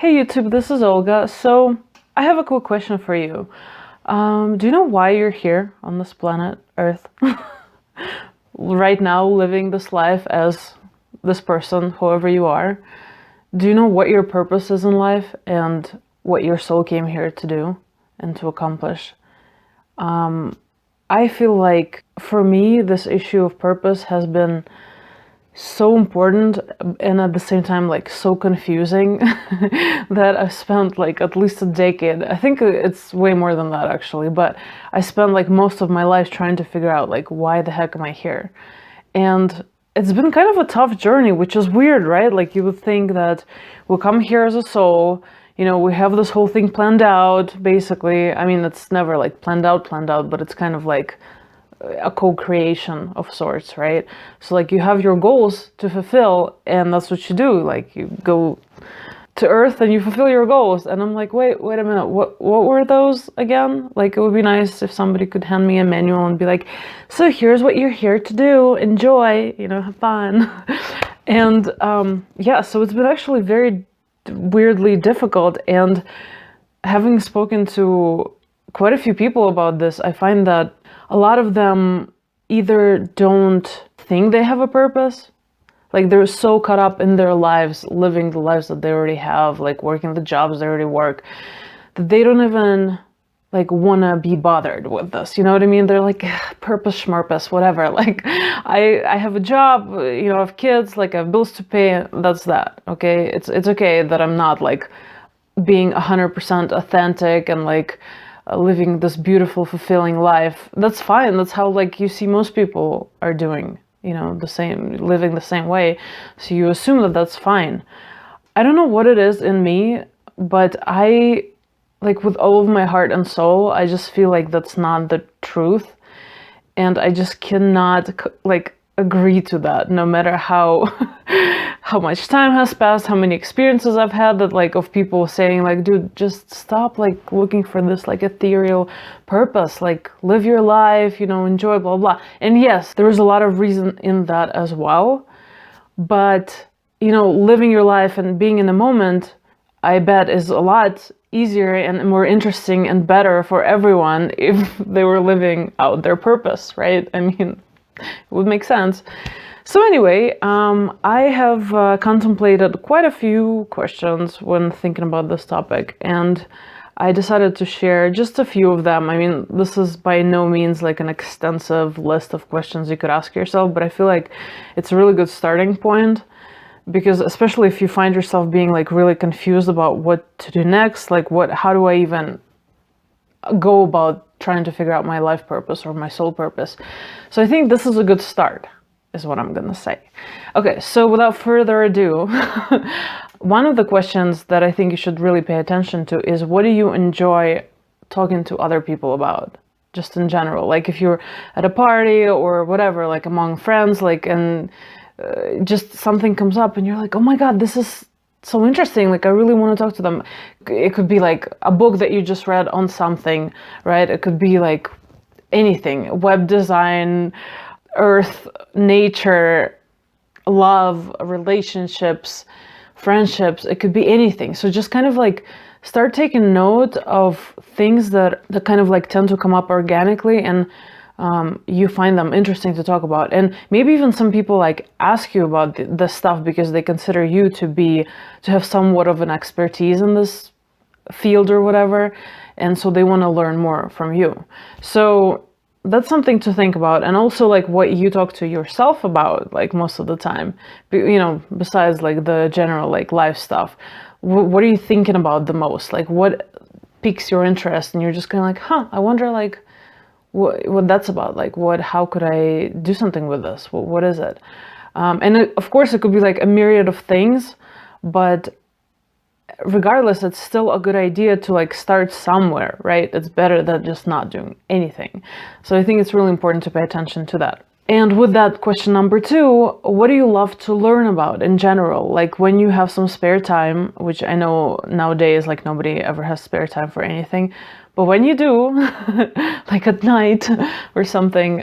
Hey YouTube, this is Olga. So I have a quick question for you. Do you know why you're here on this planet Earth? Right now, living this life as this person, whoever you are. Do you know what your purpose is in life and what your soul came here to do and to accomplish? I feel like for me, this issue of purpose has been so important and at the same time like so confusing that I spent like at least a decade. I think it's way more than that actually, but I spent like most of my life trying to figure out like why the heck am I here? And it's been kind of a tough journey, which is weird, right? Like you would think that we'll come here as a soul, we have this whole thing planned out basically. I mean, it's never like planned out, but it's kind of like a co-creation of sorts, right? So like you have your goals to fulfill and that's what you do. Like you go to Earth and you fulfill your goals. And I'm like, wait a minute, what were those again? Like it would be nice if somebody could hand me a manual and be like, so here's what you're here to do, enjoy, have fun. And yeah, so it's been actually very weirdly difficult. And having spoken to quite a few people about this, I find that a lot of them either don't think they have a purpose, like they're so caught up in their lives, living the lives that they already have, like working the jobs they already work, that they don't even like want to be bothered with this. You know what I mean? They're like, purpose, schmurpus, whatever. Like I have a job, I have kids, like I have bills to pay. That's that. Okay. It's okay that I'm not like being 100% authentic and like living this beautiful, fulfilling life. That's fine. That's how like you see most people are doing, the same, living the same way. So you assume that that's fine. I don't know what it is in me, but I, like with all of my heart and soul, I just feel like that's not the truth. And I just cannot like agree to that, no matter how much time has passed, how many experiences I've had that like of people saying like, dude, just stop like looking for this like ethereal purpose, like live your life, enjoy, blah, blah. And yes, there is a lot of reason in that as well. But, living your life and being in the moment, I bet is a lot easier and more interesting and better for everyone if they were living out their purpose, right? I mean, it would make sense. So anyway, I have contemplated quite a few questions when thinking about this topic, and I decided to share just a few of them. I mean, this is by no means like an extensive list of questions you could ask yourself, but I feel like it's a really good starting point, because especially if you find yourself being like really confused about what to do next, like how do I even go about trying to figure out my life purpose or my soul purpose. So I think this is a good start, is what I'm gonna say. Okay, so without further ado, one of the questions that I think you should really pay attention to is, what do you enjoy talking to other people about? Just in general, like if you're at a party or whatever, like among friends, like, and just something comes up and you're like, oh my God, this is so interesting, like I really want to talk to them. It could be like a book that you just read on something, right? It could be like anything, web design, earth, nature, love, relationships, friendships. It could be anything. So just kind of like start taking note of things that kind of like tend to come up organically, and you find them interesting to talk about. And maybe even some people like ask you about this stuff because they consider you to have somewhat of an expertise in this field or whatever. And so they want to learn more from you. So that's something to think about. And also like what you talk to yourself about, like most of the time, besides like the general like life stuff, what are you thinking about the most? Like what piques your interest? And you're just kind of like, I wonder like, what that's about, like how could I do something with this? What is it? And of course it could be like a myriad of things, but regardless, it's still a good idea to like start somewhere, right? It's better than just not doing anything. So I think it's really important to pay attention to that. And with that, question number 2, what do you love to learn about in general? Like when you have some spare time, which I know nowadays, like nobody ever has spare time for anything, but when you do, like at night or something,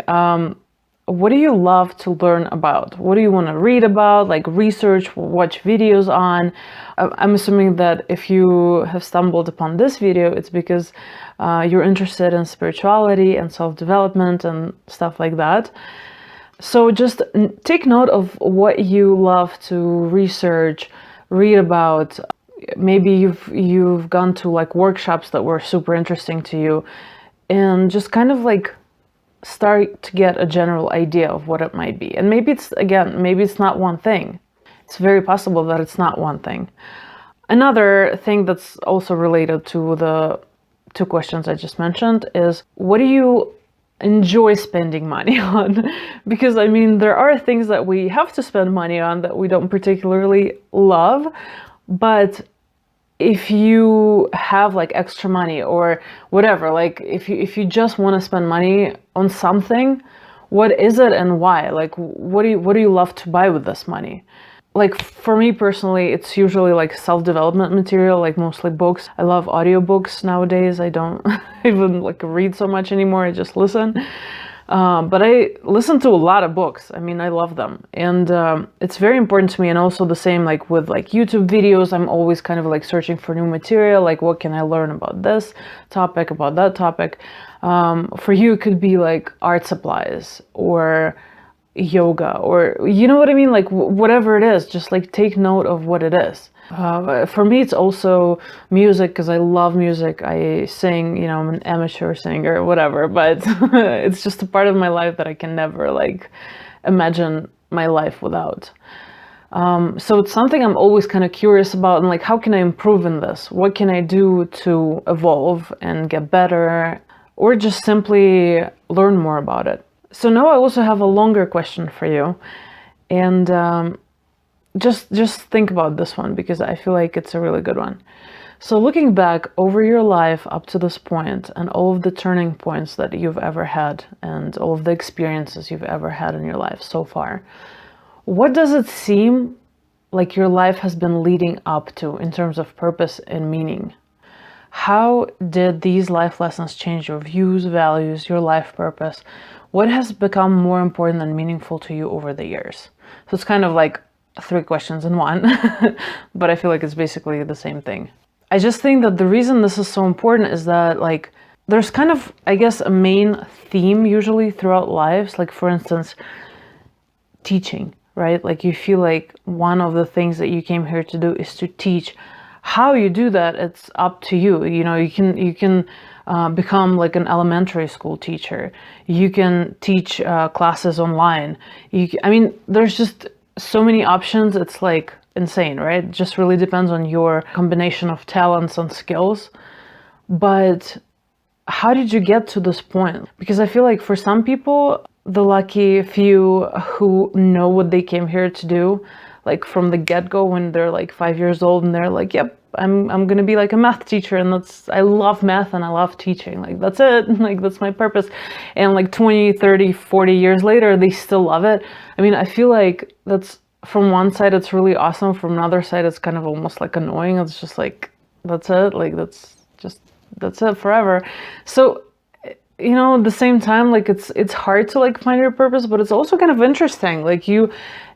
what do you love to learn about? What do you want to read about, like research, watch videos on? I'm assuming that if you have stumbled upon this video, it's because you're interested in spirituality and self-development and stuff like that. So just take note of what you love to research, read about. Maybe you've gone to like workshops that were super interesting to you, and just kind of like start to get a general idea of what it might be. And maybe it's not one thing. It's very possible that it's not one thing. Another thing that's also related to the two questions I just mentioned is, what do you enjoy spending money on? Because I mean, there are things that we have to spend money on that we don't particularly love, but if you have like extra money or whatever, like if you just want to spend money on something, what is it and why? Like what do you love to buy with this money? Like for me personally, it's usually like self-development material, like mostly books. I love audiobooks nowadays. I don't even like read so much anymore. I just listen. But I listen to a lot of books. I mean, I love them. And it's very important to me. And also the same like with like YouTube videos, I'm always kind of like searching for new material. Like what can I learn about this topic, about that topic? For you, it could be like art supplies or yoga, or you know what I mean? Like whatever it is, just like take note of what it is. For me, it's also music, because I love music. I sing, you know, I'm an amateur singer or whatever, but it's just a part of my life that I can never like imagine my life without. So it's something I'm always kind of curious about, and like, how can I improve in this? What can I do to evolve and get better, or just simply learn more about it? So now I also have a longer question for you, and just think about this one, because I feel like it's a really good one. So looking back over your life up to this point, and all of the turning points that you've ever had, and all of the experiences you've ever had in your life so far, what does it seem like your life has been leading up to in terms of purpose and meaning? How did these life lessons change your views, values, your life purpose? What has become more important and meaningful to you over the years? So it's kind of like 3 questions in one, but I feel like it's basically the same thing. I just think that the reason this is so important is that like there's kind of, I guess, a main theme usually throughout lives. Like for instance, teaching, right? Like you feel like one of the things that you came here to do is to teach. How you do that, it's up to you. You know, you can become like an elementary school teacher. You can teach classes online. I mean, there's just so many options. It's like insane, right? It just really depends on your combination of talents and skills. But how did you get to this point? Because I feel like for some people, the lucky few who know what they came here to do, like from the get-go when they're like 5 years old and they're like, yep, I'm gonna be like a math teacher, and I love math and I love teaching, like that's it, like that's my purpose. And like 20, 30, 40 years later, they still love it. I mean, I feel like that's, from one side it's really awesome, from another side it's kind of almost like annoying. It's just like, that's it, like that's it forever. So, you know, at the same time, like it's hard to like find your purpose, but it's also kind of interesting. Like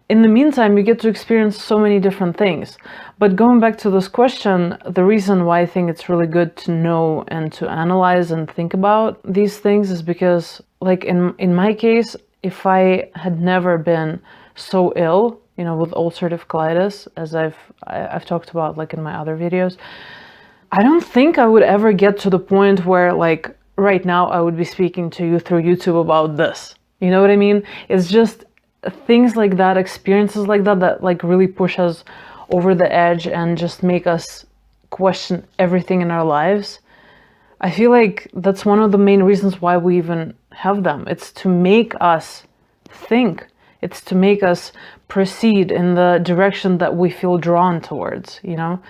in the meantime, you get to experience so many different things. But going back to this question, the reason why I think it's really good to know and to analyze and think about these things is because, like in my case, if I had never been so ill, you know, with ulcerative colitis, as I've talked about like in my other videos, I don't think I would ever get to the point where like right now I would be speaking to you through YouTube about this. You know what I mean? It's just things like that, experiences like that like really push us over the edge and just make us question everything in our lives. I feel like that's one of the main reasons why we even have them. It's to make us think. It's to make us proceed in the direction that we feel drawn towards, you know?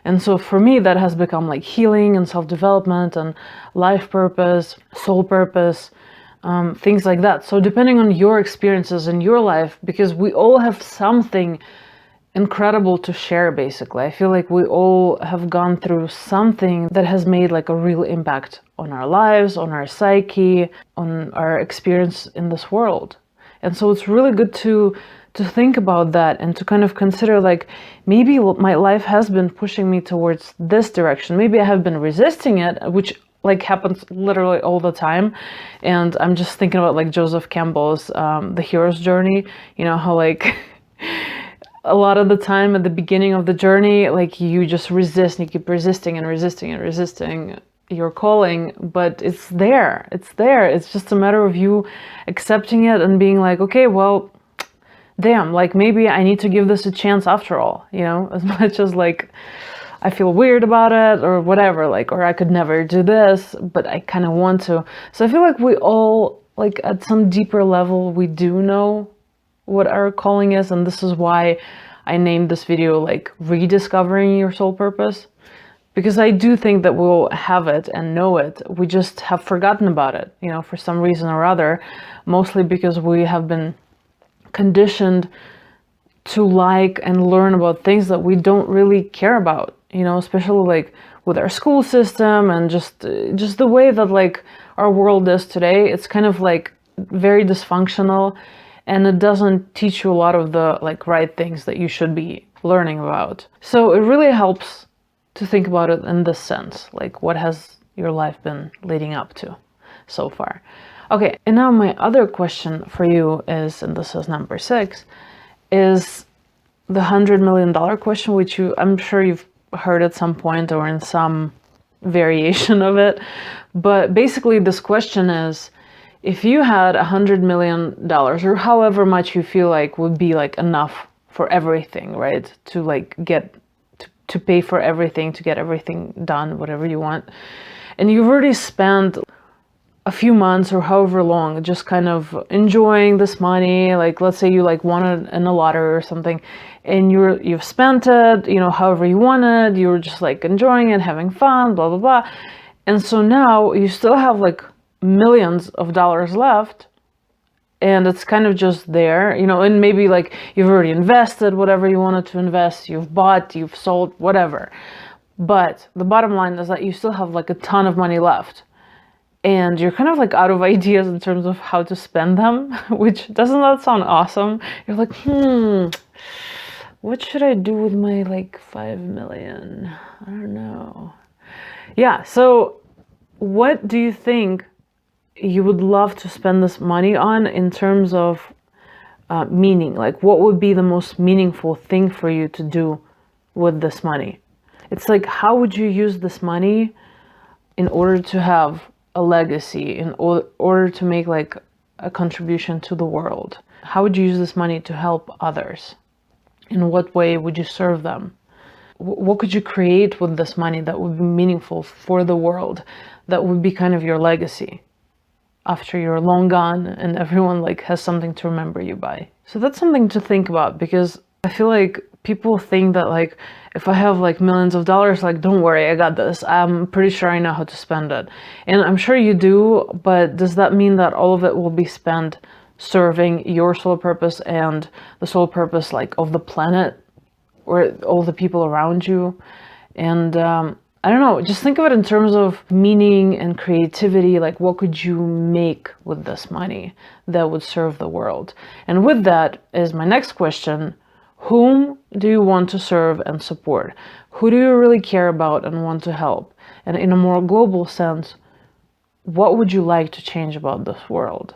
And so for me, that has become like healing and self-development and life purpose, soul purpose, things like that. So depending on your experiences in your life, because we all have something incredible to share, basically. I feel like we all have gone through something that has made like a real impact on our lives, on our psyche, on our experience in this world. And so it's really good to think about that and to kind of consider, like, maybe my life has been pushing me towards this direction. Maybe I have been resisting it, which like happens literally all the time. And I'm just thinking about like Joseph Campbell's The Hero's Journey, you know, how like a lot of the time at the beginning of the journey, like you just resist and you keep resisting and resisting and resisting your calling, but it's there. It's there. It's just a matter of you accepting it and being like, okay, well, damn, like maybe I need to give this a chance after all, you know, as much as like I feel weird about it or whatever, like, or I could never do this, but I kind of want to. So I feel like we all, like at some deeper level, we do know what our calling is. And this is why I named this video like Rediscovering Your Soul Purpose. Because I do think that we'll have it and know it. We just have forgotten about it, you know, for some reason or other, mostly because we have been conditioned to like and learn about things that we don't really care about, you know, especially like with our school system and just the way that like our world is today. It's kind of like very dysfunctional, and it doesn't teach you a lot of the like right things that you should be learning about. So it really helps to think about it in this sense, like what has your life been leading up to so far. Okay, and now my other question for you is, and this is number 6, is the $100 million question, which I'm sure you've heard at some point or in some variation of it. But basically this question is, if you had $100 million or however much you feel like would be like enough for everything, right? To like get to pay for everything, to get everything done, whatever you want. And you've already spent a few months or however long just kind of enjoying this money. Like let's say you like won it in a lottery or something, and you've spent it, you know, however you wanted, you were just like enjoying it, having fun, blah, blah, blah. And so now you still have like millions of dollars left, and it's kind of just there, you know, and maybe like you've already invested whatever you wanted to invest, you've bought, you've sold, whatever. But the bottom line is that you still have like a ton of money left, and you're kind of like out of ideas in terms of how to spend them, which doesn't that sound awesome? You're like, what should I do with my like 5 million? I don't know. Yeah, so what do you think you would love to spend this money on in terms of meaning? Like what would be the most meaningful thing for you to do with this money? It's like, how would you use this money in order to have a legacy, in order to make like a contribution to the world? How would you use this money to help others? In what way would you serve them? What could you create with this money that would be meaningful for the world, that would be kind of your legacy after you're long gone and everyone like has something to remember you by? So that's something to think about, because I feel like people think that like, if I have like millions of dollars, like, don't worry, I got this. I'm pretty sure I know how to spend it. And I'm sure you do, but does that mean that all of it will be spent serving your soul purpose and the soul purpose like of the planet or all the people around you? And I don't know, just think of it in terms of meaning and creativity. Like, what could you make with this money that would serve the world? And with that is my next question. Whom do you want to serve and support? Who do you really care about and want to help? And in a more global sense, what would you like to change about this world?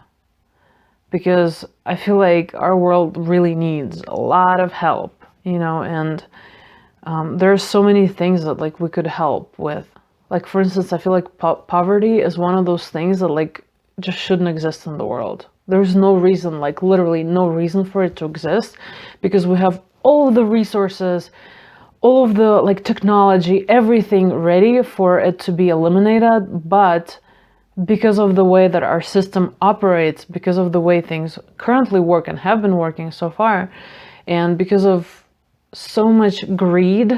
Because I feel like our world really needs a lot of help, you know, and there's so many things that like we could help with. Like, for instance, I feel like poverty is one of those things that like just shouldn't exist in the world. There's no reason, like literally no reason for it to exist, because we have all of the resources, all of the like technology, everything ready for it to be eliminated. But because of the way that our system operates, because of the way things currently work and have been working so far, and because of so much greed,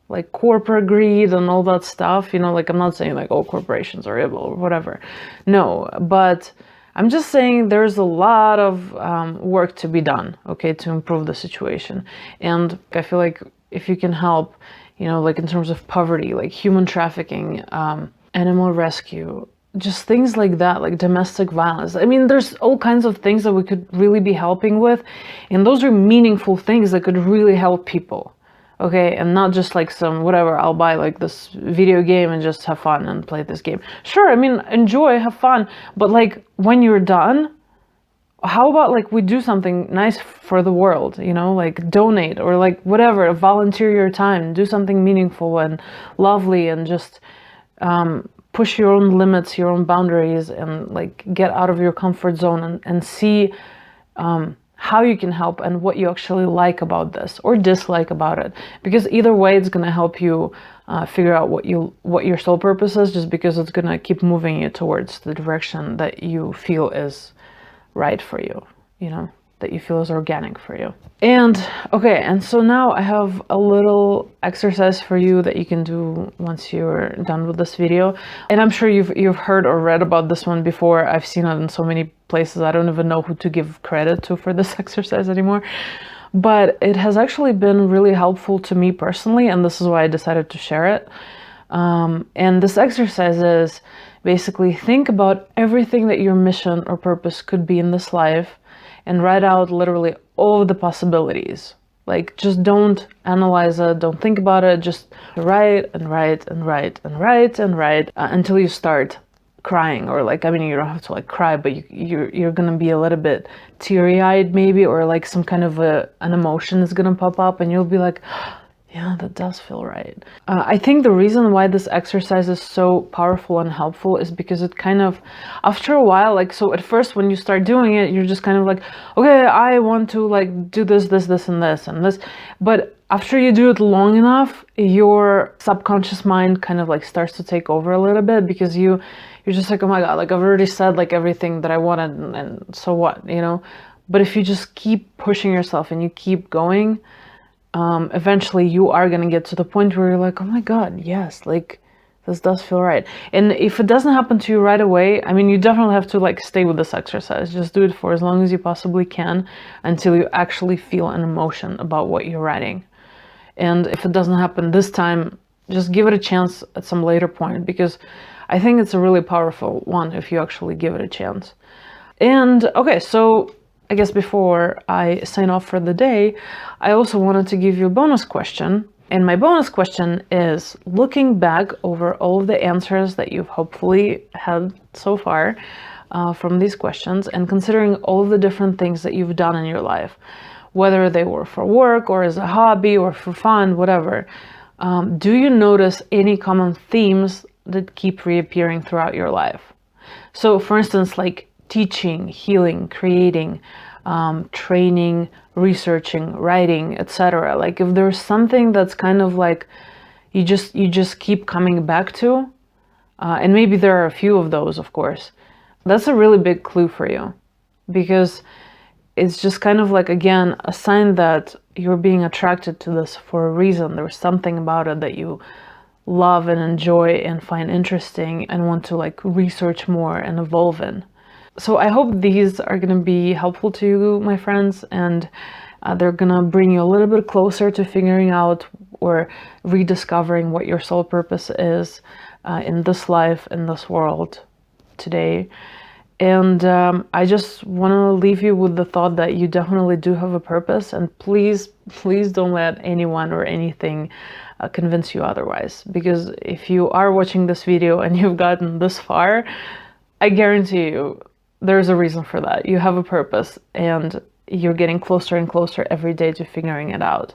like corporate greed and all that stuff, you know, like I'm not saying like all corporations are evil or whatever. No, but I'm just saying there's a lot of work to be done, okay, to improve the situation. And I feel like if you can help, you know, like in terms of poverty, like human trafficking, animal rescue, just things like that, like domestic violence. I mean, there's all kinds of things that we could really be helping with, and those are meaningful things that could really help people. Okay, and not just like some whatever, I'll buy like this video game and just have fun and play this game. Sure, I mean, enjoy, have fun, but like when you're done, how about like we do something nice for the world, you know, like donate or like whatever, volunteer your time, do something meaningful and lovely, and just push your own limits, your own boundaries, and like get out of your comfort zone and see how you can help and what you actually like about this or dislike about it. Because either way, it's going to help you figure out what your soul purpose is, just because it's going to keep moving you towards the direction that you feel is right for you, you know, that you feel is organic for you. And okay, and so now I have a little exercise for you that you can do once you're done with this video. And I'm sure you've heard or read about this one before. I've seen it in so many places. I don't even know who to give credit to for this exercise anymore. But it has actually been really helpful to me personally, and this is why I decided to share it. And this exercise is basically think about everything that your mission or purpose could be in this life, and write out literally all of the possibilities. Like, just don't analyze it, don't think about it, just write and write and write and write and write until you start crying. Or like, I mean, you don't have to like cry, but you're gonna be a little bit teary-eyed maybe, or like some kind of an emotion is gonna pop up and you'll be like, yeah, that does feel right. I think the reason why this exercise is so powerful and helpful is because it kind of, after a while, like, so at first when you start doing it, you're just kind of like, okay, I want to like do this, this, this, and this, and this. But after you do it long enough, your subconscious mind kind of like starts to take over a little bit, because you're just like, oh my God, like I've already said like everything that I wanted, and so what, you know? But if you just keep pushing yourself and you keep going, eventually you are going to get to the point where you're like, oh my God, yes, like this does feel right. And if it doesn't happen to you right away, I mean, you definitely have to like stay with this exercise. Just do it for as long as you possibly can until you actually feel an emotion about what you're writing. And if it doesn't happen this time, just give it a chance at some later point, because I think it's a really powerful one if you actually give it a chance. And okay, so I guess before I sign off for the day, I also wanted to give you a bonus question. And my bonus question is, looking back over all of the answers that you've hopefully had so far from these questions, and considering all of the different things that you've done in your life, whether they were for work or as a hobby or for fun, whatever, do you notice any common themes that keep reappearing throughout your life? So for instance, like teaching, healing, creating, training, researching, writing, etc. Like if there's something that's kind of like you just keep coming back to, and maybe there are a few of those, of course, that's a really big clue for you, because it's just kind of like, again, a sign that you're being attracted to this for a reason. There's something about it that you love and enjoy and find interesting and want to like research more and evolve in. So I hope these are going to be helpful to you, my friends, and they're going to bring you a little bit closer to figuring out or rediscovering what your soul purpose is in this life, in this world today. And I just want to leave you with the thought that you definitely do have a purpose, and please don't let anyone or anything convince you otherwise. Because if you are watching this video and you've gotten this far, I guarantee you there's a reason for that. You have a purpose, and you're getting closer and closer every day to figuring it out,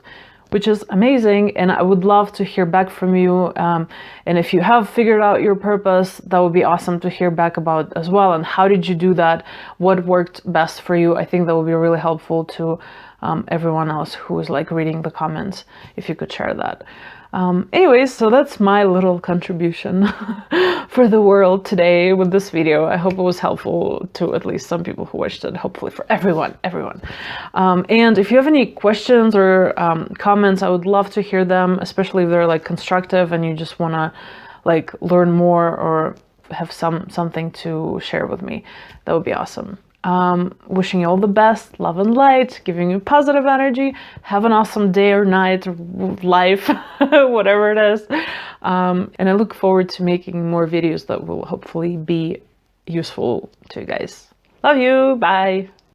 which is amazing. And I would love to hear back from you. And if you have figured out your purpose, that would be awesome to hear back about as well. And how did you do that? What worked best for you? I think that would be really helpful to everyone else who is like reading the comments, if you could share that. Anyways, so that's my little contribution for the world today with this video. I hope it was helpful to at least some people who watched it, hopefully for everyone. And if you have any questions or comments, I would love to hear them, especially if they're like constructive and you just want to like learn more or have something to share with me. That would be awesome. Wishing you all the best, love and light, giving you positive energy. Have an awesome day or night or life, whatever it is. And I look forward to making more videos that will hopefully be useful to you guys. Love you. Bye.